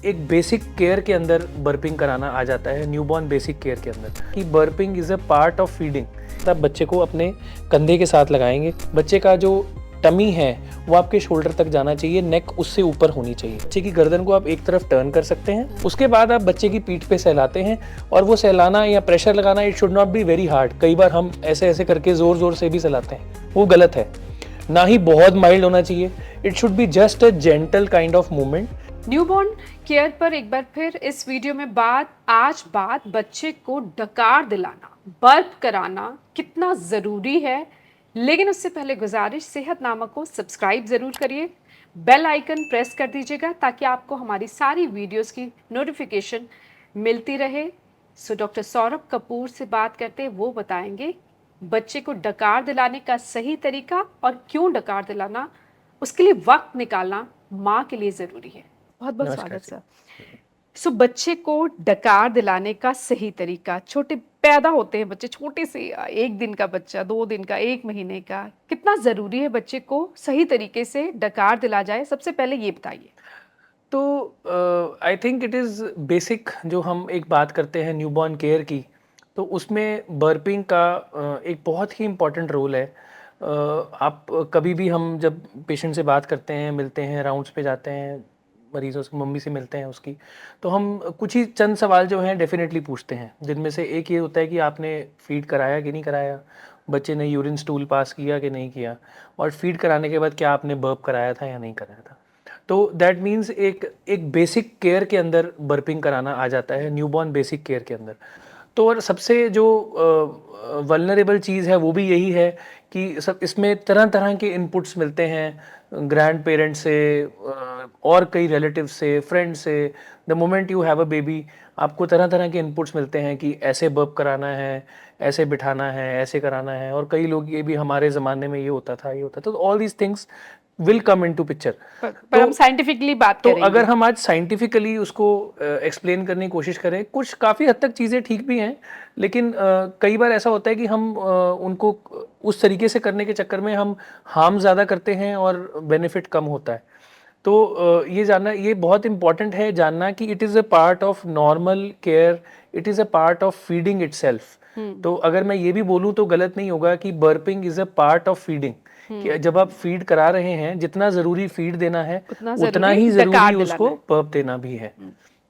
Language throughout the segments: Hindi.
एक बेसिक केयर के अंदर बर्पिंग कराना आ जाता है, न्यूबॉर्न बेसिक केयर के अंदर, कि burping is a part of feeding. आप बच्चे को अपने कंधे के साथ लगाएंगे, बच्चे का जो टमी है वो आपके शोल्डर तक जाना चाहिए, नेक उससे ऊपर होनी चाहिए। बच्चे की गर्दन को आप एक तरफ टर्न कर सकते हैं, उसके बाद आप बच्चे की पीठ पे सहलाते हैं, और वो सहलाना या प्रेशर लगाना it should not be very hard. कई बार हम ऐसे ऐसे करके ज़ोर ज़ोर से भी सहलाते हैं, वो गलत है। ना ही बहुत माइल्ड होना चाहिए, it should be just a gentle kind of movement. Newborn care पर एक बार फिर इस वीडियो में बात बच्चे को डकार दिलाना, बर्प कराना कितना ज़रूरी है। लेकिन उससे पहले गुजारिश, सेहतनामा को सब्सक्राइब ज़रूर करिए, बेल आइकन प्रेस कर दीजिएगा ताकि आपको हमारी सारी वीडियोस की नोटिफिकेशन मिलती रहे। सो डॉक्टर सौरभ कपूर से बात करते हैं, वो बताएंगे बच्चे को डकार दिलाने का सही तरीका और क्यों डकार दिलाना, उसके लिए वक्त निकालना माँ के लिए ज़रूरी है। बहुत बहुत नमस्कार स्वागत जी। सर। बच्चे को डकार दिलाने का सही तरीका, छोटे पैदा होते हैं बच्चे, छोटे से 1 दिन का बच्चा, 2 दिन का, 1 महीने का, कितना ज़रूरी है बच्चे को सही तरीके से डकार दिला जाए, सबसे पहले ये बताइए। तो I think it is basic, जो हम एक बात करते हैं न्यूबॉर्न केयर की, तो उसमें बर्पिंग का एक बहुत ही इम्पॉर्टेंट रोल है। आप कभी भी, हम जब पेशेंट से बात करते हैं, मिलते हैं, राउंड्स पे जाते हैं, मरीज़ों से, मम्मी से मिलते हैं उसकी, तो हम कुछ ही चंद सवाल जो हैं डेफिनेटली पूछते हैं, जिनमें से एक ये होता है कि आपने फीड कराया कि नहीं कराया, बच्चे ने यूरिन स्टूल पास किया कि नहीं किया, और फीड कराने के बाद क्या आपने बर्प कराया था या नहीं कराया था। तो दैट मीन्स एक एक बेसिक केयर के अंदर बर्पिंग कराना आ जाता है, न्यूबॉर्न बेसिक केयर के अंदर। तो और सबसे जो वल्नरेबल चीज़ है वो भी यही है कि सब इसमें तरह तरह के इनपुट्स मिलते हैं, ग्रैंड पेरेंट्स से, और कई रिलेटिव से, फ्रेंड से। The moment you have a baby, आपको तरह तरह के इनपुट्स मिलते हैं कि ऐसे बर्प कराना है, ऐसे बिठाना है, ऐसे कराना है, और कई लोग ये भी, हमारे ज़माने में ये होता था, ये होता था। तो all these things will come into picture. पर तो हम साइंटिफिकली बात तो अगर करेंगे। हम आज साइंटिफिकली उसको एक्सप्लेन करने की कोशिश करें, कुछ काफ़ी हद तक चीज़ें ठीक भी हैं, लेकिन कई बार ऐसा होता है कि हम उनको उस तरीके से करने के चक्कर में हम हार्म ज़्यादा करते हैं और बेनिफिट कम होता है। तो ये जानना, ये बहुत इंपॉर्टेंट है जानना कि it is a part of normal care, it is a part of feeding itself. तो अगर मैं ये भी बोलूँ तो गलत नहीं होगा कि burping is a part of feeding, कि जब आप फीड करा रहे हैं, जितना ज़रूरी फीड देना है उतना उतना ज़रूरी ही ज़रूरी डकार दिलाना उसको है। बर्प देना भी है।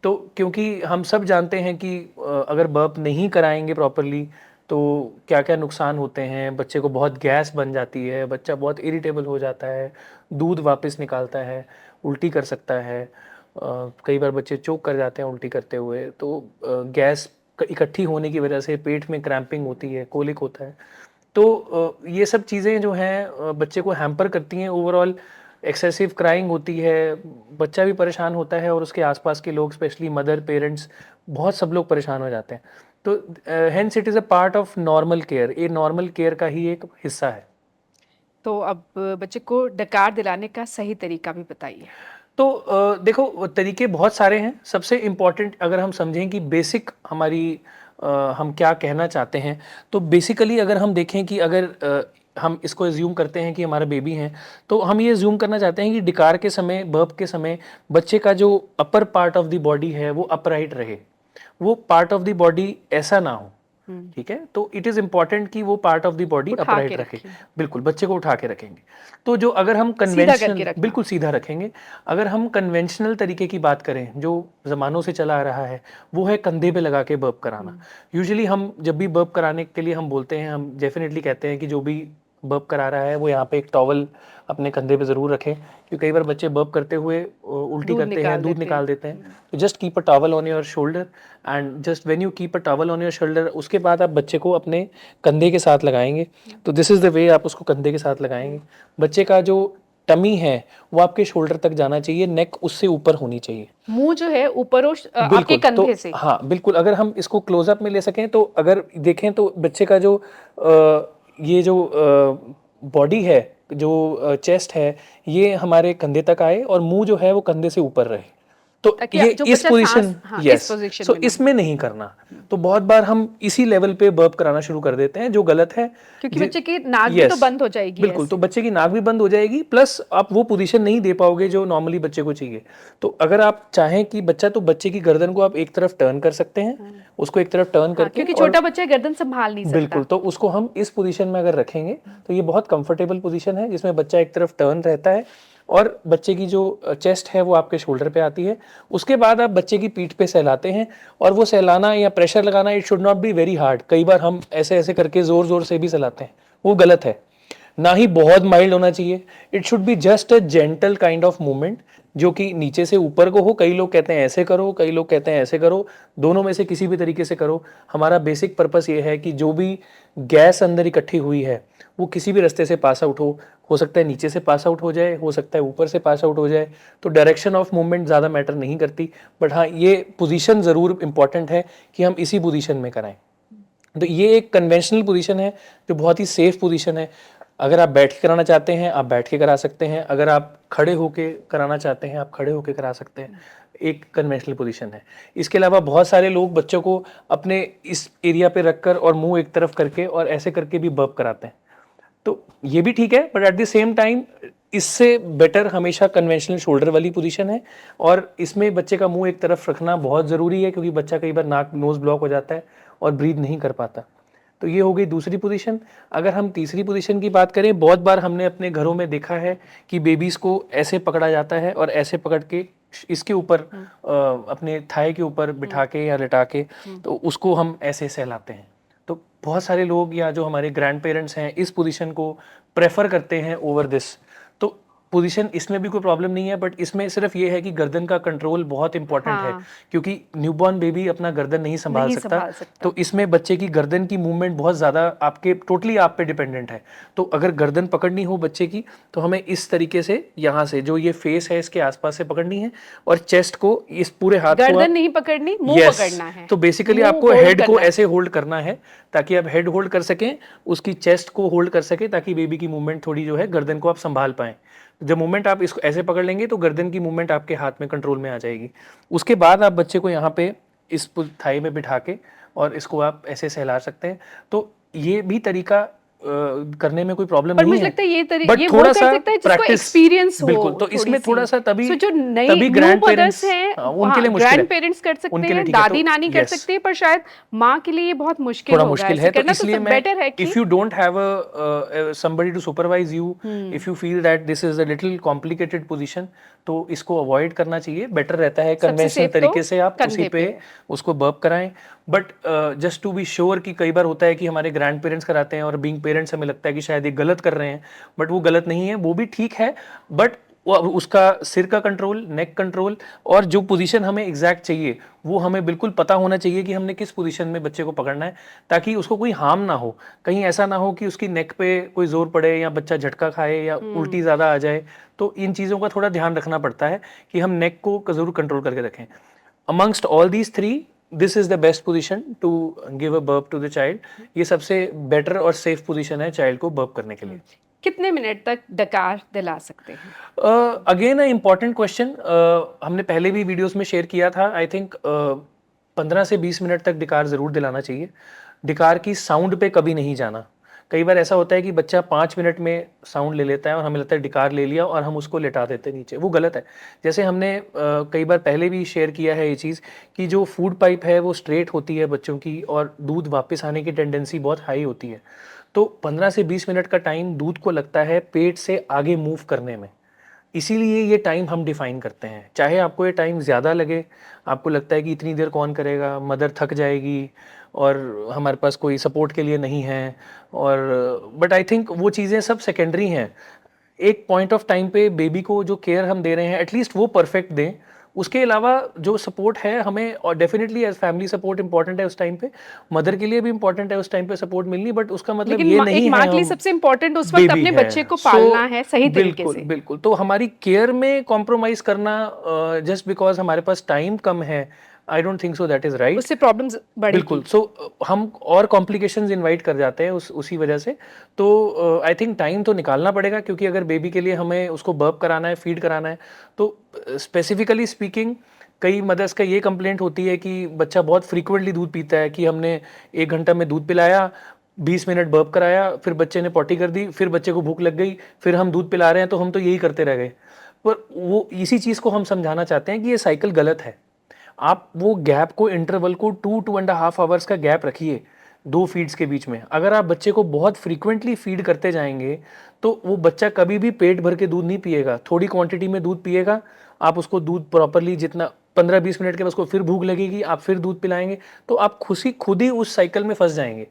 तो क्योंकि हम सब जानते हैं कि अगर बर्प नहीं कराएंगे प्रॉपरली तो क्या क्या नुकसान होते हैं। बच्चे को बहुत गैस बन जाती है, बच्चा बहुत इरिटेबल हो जाता है, दूध वापस निकालता है, उल्टी कर सकता है। कई बार बच्चे चोक कर जाते हैं उल्टी करते हुए। तो गैस इकट्ठी होने की वजह से पेट में क्रैम्पिंग होती है, कोलिक होता है। तो ये सब चीज़ें जो हैं बच्चे को हैम्पर करती हैं। ओवरऑल एक्सेसिव क्राइंग होती है, बच्चा भी परेशान होता है, और उसके आसपास के लोग, स्पेशली मदर, पेरेंट्स, बहुत सब लोग परेशान हो जाते हैं। तो hence it is a part of normal care, ये नॉर्मल केयर का ही एक हिस्सा है। तो अब बच्चे को डकार दिलाने का सही तरीका भी बताइए। तो देखो, तरीके बहुत सारे हैं। सबसे इम्पॉर्टेंट अगर हम समझें कि बेसिक हमारी हम क्या कहना चाहते हैं, तो बेसिकली अगर हम देखें कि अगर हम इसको एज्यूम करते हैं कि हमारा बेबी है, तो हम ये एज्यूम करना चाहते हैं कि डिकार के समय, बर्प के समय, बच्चे का जो upper part of the body है वो अपराइट रहे, वो पार्ट ऑफ द बॉडी ऐसा ना हो। ठीक है, तो इट इज़ इम्पॉर्टेंट कि वो पार्ट ऑफ द बॉडी उठा के अपराइट रखे। रखें, बिल्कुल, बच्चे को उठा के रखेंगे। तो जो अगर हम सीधा करके कन्वेंशनल, रखना। बिल्कुल सीधा रखेंगे। अगर हम कन्वेंशनल तरीके की बात करें, जो ज़मानों से चला आ रहा है, वो है कंधे पे लगा के बर्प कराना। यूजुअली हम जब भी बर्प कराने के लिए हम बोलते हैं, हम डेफिनेटली कहते हैं कि जो भी बर्प करा रहा है वो यहाँ पे एक टॉवल अपने कंधे पे ज़रूर रखें, क्योंकि कई बार बच्चे बर्प करते हुए उल्टी दूध करते हैं, निकाल दूध देते हैं। निकाल देते हैं। तो just keep a towel on your shoulder, and just when you keep a towel on your shoulder, उसके बाद आप बच्चे को अपने कंधे के साथ लगाएंगे। तो दिस इज़ द वे आप उसको कंधे के साथ लगाएंगे। बच्चे का जो टमी है वो आपके शोल्डर तक जाना चाहिए, नेक उससे ऊपर होनी चाहिए। मुंह जो है ऊपर आपके बिल्कुल, तो कंधे से। हाँ, बिल्कुल, अगर हम इसको क्लोज़अप में ले सकें, तो अगर देखें तो बच्चे का जो ये जो बॉडी है, जो चेस्ट है, ये हमारे कंधे तक आए, और मुंह जो है वो कंधे से ऊपर रहे। तो ताकि ये जो इस बच्चा पोजीशन, सांस, हाँ, इस यस, पोजीशन सो में ना हो। इसमें नहीं करना। तो बहुत बार हम इसी लेवल पे बर्प कराना शुरू कर देते हैं, जो गलत है। क्योंकि बच्चे की नाक भी तो यस, बंद हो जाएगी बिल्कुल, तो ऐसे। बच्चे की नाक भी बंद हो जाएगी, प्लस आप वो पोजीशन नहीं दे पाओगे जो नॉर्मली बच्चे को चाहिए। तो अगर आप चाहें कि बच्चा, तो बच्चे की गर्दन को आप एक तरफ टर्न कर सकते हैं, हाँ, उसको एक तरफ टर्न हाँ, करके, क्योंकि और छोटा बच्चा गर्दन संभाल नहीं बिल्कुल, सकता। तो उसको हम इस पोजीशन में अगर रखेंगे तो ये बहुत कंफर्टेबल पोजीशन है, जिसमें बच्चा एक तरफ टर्न रहता है और बच्चे की जो चेस्ट है वो आपके शोल्डर पे आती है। उसके बाद आप बच्चे की पीठ पे सहलाते हैं, और वो सहलाना या प्रेशर लगाना, it should not be very hard. कई बार हम ऐसे ऐसे करके जोर जोर से भी सहलाते हैं, वो गलत है। ना ही बहुत माइल्ड होना चाहिए, it should be just a gentle kind of movement, जो कि नीचे से ऊपर को हो। कई लोग कहते हैं ऐसे करो, कई लोग कहते हैं ऐसे करो, दोनों में से किसी भी तरीके से करो। हमारा बेसिक पर्पस ये है कि जो भी गैस अंदर इकट्ठी हुई है वो किसी भी रास्ते से पास आउट हो सकता है नीचे से पास आउट हो जाए, हो सकता है ऊपर से पास आउट हो जाए। तो डायरेक्शन ऑफ मूवमेंट ज़्यादा मैटर नहीं करती, बट हाँ, ये पोजीशन ज़रूर इंपॉर्टेंट है कि हम इसी पोजीशन में कराएं। तो ये एक कन्वेंशनल पोजीशन है जो बहुत ही सेफ पोजीशन है। अगर आप बैठ के कराना चाहते हैं, आप बैठ के करा सकते हैं। अगर आप खड़े होके कराना चाहते हैं, आप खड़े होके करा सकते हैं। एक कन्वेंशनल पोजीशन है। इसके अलावा बहुत सारे लोग बच्चों को अपने इस एरिया पे रखकर और मुंह एक तरफ करके और ऐसे करके भी बर्प कराते हैं। तो ये भी ठीक है, but at the same time इससे बेटर हमेशा कन्वेंशनल शोल्डर वाली पोजीशन है। और इसमें बच्चे का मुंह एक तरफ रखना बहुत ज़रूरी है, क्योंकि बच्चा कई बार नाक नोज ब्लॉक हो जाता है और ब्रीथ नहीं कर पाता। तो ये हो गई दूसरी पोजीशन। अगर हम तीसरी पोजीशन की बात करें, बहुत बार हमने अपने घरों में देखा है कि बेबीज़ को ऐसे पकड़ा जाता है और ऐसे पकड़ के इसके ऊपर अपने थाई के ऊपर बिठा के या लिटा के, तो उसको हम ऐसे सहलाते हैं। तो बहुत सारे लोग या जो हमारे ग्रैंड पेरेंट्स हैं इस पोजीशन को प्रेफर करते हैं ओवर दिस। तो पोजीशन इसमें भी कोई प्रॉब्लम नहीं है, बट इसमें सिर्फ ये है कि गर्दन का कंट्रोल बहुत इंपॉर्टेंट है, हाँ, क्योंकि न्यूबॉर्न बेबी अपना गर्दन नहीं संभाल नहीं सकता। संभाल सकता। तो इसमें बच्चे की गर्दन की मूवमेंट बहुत ज़्यादा आपके टोटली आप पे डिपेंडेंट है। तो अगर गर्दन पकड़नी हो बच्चे की, तो हमें इस तरीके से यहाँ से जो ये फेस है इसके आसपास से पकड़नी है, और चेस्ट को इस पूरे हाथ को गर्दन आप, नहीं पकड़नी, मुंह यस, पकड़ना है। तो बेसिकली मुंह आपको होल्ड हेड को करना है। ऐसे होल्ड करना है, ताकि आप हेड होल्ड कर सकें, उसकी चेस्ट को होल्ड कर सकें, ताकि बेबी की मूवमेंट थोड़ी जो है गर्दन को आप संभाल पाएं। जब मूवमेंट आप इसको ऐसे पकड़ लेंगे तो गर्दन की मूवमेंट आपके हाथ में कंट्रोल में आ जाएगी। उसके बाद आप बच्चे को यहाँ पे इस थाई में बिठा के और इसको आप ऐसे सहला सकते हैं। तो ये भी तरीका करने में कोई प्रॉब्लम पर नहीं मुझे है, लगता है बट ये वो थोड़ा कर सा सकता है जिसको प्रैक्टिस। एक्सपीरियंस हो बिल्कुल, तो थोड़ी इसमें थोड़ा सी। सा तभी सो जो नई तभी न्यू ग्रैंड मदर्स पेरेंट्स, हैं, उनके लिए मुश्किल ग्रैंड है, पेरेंट्स कर सकते उनके लिए हैं, ठीक है। तो दादी नानी कर यस, सकती है, पर शायद माँ के लिए ये बहुत मुश्किल थोड़ा होगा मुश्किल ऐसे है। तो करना। तो इसलिए सब मैं, बेटर है कि if you don't have somebody to supervise you, if you feel that this is a little complicated position, तो इसको अवॉइड करना चाहिए। बेटर रहता है सबसे कन्वेंशनल सेफ तो तरीके से आप उसी कंधे पे पे। उसको बर्प कराएं। But just to be sure, कि कई बार होता है कि हमारे ग्रैंड पेरेंट्स कराते हैं और बीइंग पेरेंट्स हमें लगता है कि शायद ये गलत कर रहे हैं, बट वो गलत नहीं है, वो भी ठीक है। बट उसका सिर का कंट्रोल, नेक कंट्रोल, और जो पोजीशन हमें एग्जैक्ट चाहिए वो हमें बिल्कुल पता होना चाहिए कि हमने किस पोजीशन में बच्चे को पकड़ना है, ताकि उसको कोई हार्म ना हो। कहीं ऐसा ना हो कि उसकी नेक पे कोई जोर पड़े या बच्चा झटका खाए या उल्टी ज़्यादा आ जाए। तो इन चीज़ों का थोड़ा ध्यान रखना पड़ता है कि हम नेक को ज़रूर कंट्रोल करके रखें। Amongst all these three, this is the best position to give a burp to the child. ये सबसे बेटर और सेफ पोजीशन है चाइल्ड को बर्प करने के लिए। कितने मिनट तक डकार दिला सकते हैं? अगेन अ इम्पॉर्टेंट क्वेश्चन, हमने पहले भी वीडियोस में शेयर किया था। आई थिंक 15 से 20 मिनट तक डिकार ज़रूर दिलाना चाहिए। डिकार की साउंड पे कभी नहीं जाना। कई बार ऐसा होता है कि बच्चा 5 मिनट में साउंड ले लेता है और हमें लगता है डिकार ले लिया, और हम उसको लेटा देते हैं नीचे, वो गलत है। जैसे हमने कई बार पहले भी शेयर किया है ये चीज़, कि जो फूड पाइप है वो स्ट्रेट होती है बच्चों की, और दूध वापस आने की टेंडेंसी बहुत हाई होती है। तो 15 से 20 मिनट का टाइम दूध को लगता है पेट से आगे मूव करने में, इसीलिए ये टाइम हम डिफाइन करते हैं। चाहे आपको ये टाइम ज़्यादा लगे, आपको लगता है कि इतनी देर कौन करेगा, मदर थक जाएगी और हमारे पास कोई सपोर्ट के लिए नहीं है, और बट आई थिंक वो चीज़ें सब सेकेंडरी हैं। एक पॉइंट ऑफ टाइम पे बेबी को जो केयर हम दे रहे हैं एटलीस्ट वो परफेक्ट दें। उसके अलावा जो सपोर्ट है हमें, और definitely as family support important है उस टाइम पे, मदर के लिए भी इंपॉर्टेंट है उस टाइम पे सपोर्ट मिलनी, बट उसका मतलब लेकिन ये एक नहीं माँ है के लिए हम सबसे इम्पोर्टेंट उस वक्त बेबी अपने है। बच्चे को सो पालना है सही तरीके बिल्कुल से। बिल्कुल, तो हमारी केयर में कॉम्प्रोमाइज़ करना जस्ट बिकॉज हमारे पास टाइम कम है, I don't think so that is right. उससे प्रॉब्लम्स बिल्कुल, बढ़ेगी। सो हम और कॉम्प्लिकेशंस इनवाइट कर जाते हैं उसी वजह से। तो आई थिंक टाइम तो निकालना पड़ेगा, क्योंकि अगर बेबी के लिए हमें उसको बर्प कराना है, फीड कराना है, तो स्पेसिफिकली स्पीकिंग कई मदर्स का ये कंप्लेंट होती है कि बच्चा बहुत फ्रीक्वेंटली दूध पीता है, कि हमने 1 घंटा में दूध पिलाया, 20 मिनट बर्प कराया, फिर बच्चे ने पॉटी कर दी, फिर बच्चे को भूख लग गई, फिर हम दूध पिला रहे हैं, तो हम तो यही करते रह गए। पर वो इसी चीज़ को हम समझाना चाहते हैं कि ये साइकिल गलत है। आप वो गैप को, इंटरवल को 2-2.5 आवर्स का गैप रखिए 2 फीड्स के बीच में। अगर आप बच्चे को बहुत फ्रीक्वेंटली फीड करते जाएँगे, तो वो बच्चा कभी भी पेट भर के दूध नहीं पिएगा, थोड़ी क्वांटिटी में दूध पिएगा। आप उसको दूध प्रॉपर्ली जितना 15-20 मिनट के बाद उसको फिर भूख लगेगी, आप फिर दूध पिलाएँगे, तो आप खुद ही उस साइकिल में फँस जाएँगे।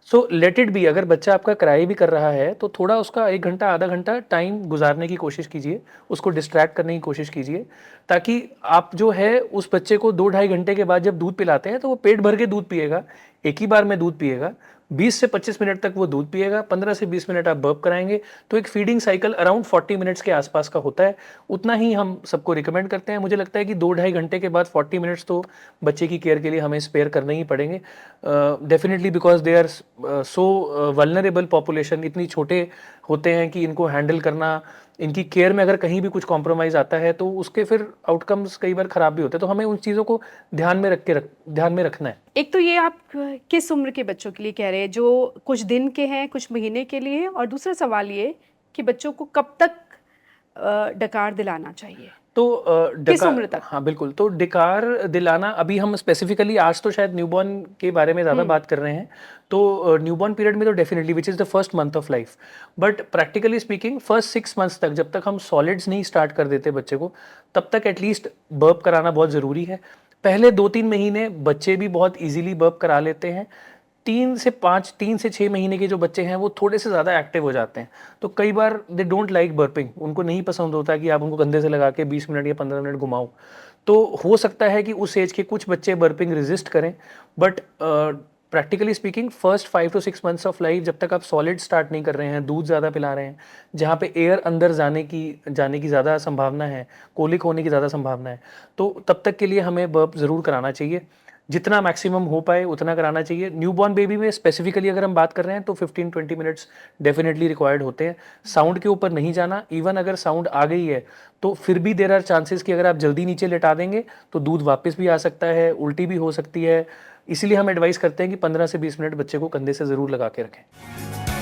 So let it be. अगर बच्चा आपका क्राई भी कर रहा है, तो थोड़ा उसका 1 घंटा, आधा घंटा टाइम गुज़ारने की कोशिश कीजिए, उसको डिस्ट्रैक्ट करने की कोशिश कीजिए, ताकि आप जो है उस बच्चे को 2 ढाई घंटे के बाद जब दूध पिलाते हैं, तो वो पेट भर के दूध पिएगा, एक ही बार में दूध पिएगा। 20 से 25 मिनट तक वो दूध पिएगा, 15 से 20 मिनट आप बर्प कराएँगे, तो एक फीडिंग साइकिल अराउंड 40 मिनट्स के आसपास का होता है। उतना ही हम सबको रिकमेंड करते हैं। मुझे लगता है कि 2 ढाई घंटे के बाद 40 मिनट्स तो बच्चे की केयर के लिए हमें स्पेयर करने ही पड़ेंगे। Definitely, because they are so vulnerable population, इतनी छोटे होते हैं कि इनको हैंडल करना, इनकी केयर में अगर कहीं भी कुछ कॉम्प्रोमाइज़ आता है, तो उसके फिर आउटकम्स कई बार ख़राब भी होते हैं। तो हमें उन चीज़ों को ध्यान में रखना है। एक तो ये आप किस उम्र के बच्चों के लिए कह रहे हैं, जो कुछ दिन के हैं, कुछ महीने के लिए, और दूसरा सवाल ये कि बच्चों को कब तक डकार दिलाना चाहिए? तो किस उम्र तक? हाँ, बिल्कुल। तो डकार दिलाना, अभी हम स्पेसिफिकली आज तो शायद न्यूबॉर्न के बारे में ज़्यादा बात कर रहे हैं। तो न्यूबॉर्न पीरियड में तो definitely, which is the first month of life. But practically speaking, first 6 months तक, जब तक हम सॉलिड्स नहीं स्टार्ट कर देते बच्चे को, तब तक एटलीस्ट बर्प कराना बहुत ज़रूरी है। पहले 2-3 महीने बच्चे भी बहुत ईजिली बर्प करा लेते हैं। 3 से 6 महीने के जो बच्चे हैं, वो थोड़े से ज़्यादा एक्टिव हो जाते हैं। तो कई बार दे डोंट लाइक बर्पिंग, उनको नहीं पसंद होता कि आप उनको कंधे से लगा के 20 मिनट या 15 मिनट घुमाओ। तो हो सकता है कि उस एज के कुछ बच्चे बर्पिंग रेजिस्ट करें, but practically speaking first 5 to 6 months of life, जब तक आप सॉलिड स्टार्ट नहीं कर रहे हैं, दूध ज़्यादा पिला रहे हैं, जहाँ पे एयर अंदर जाने की ज़्यादा संभावना है, कोलिक होने की ज़्यादा संभावना है, तो तब तक के लिए हमें बर्प ज़रूर कराना चाहिए। जितना मैक्सिमम हो पाए उतना कराना चाहिए। न्यूबॉर्न बेबी में स्पेसिफिकली अगर हम बात कर रहे हैं, तो 15-20 मिनट्स डेफिनेटली रिक्वायर्ड होते हैं। साउंड के ऊपर नहीं जाना। इवन अगर साउंड आ गई है, तो फिर भी देयर आर चांसेस कि अगर आप जल्दी नीचे लेटा देंगे, तो दूध वापस भी आ सकता है, उल्टी भी हो सकती है। इसीलिए हम एडवाइस करते हैं कि 15 से 20 मिनट बच्चे को कंधे से ज़रूर लगा के रखें।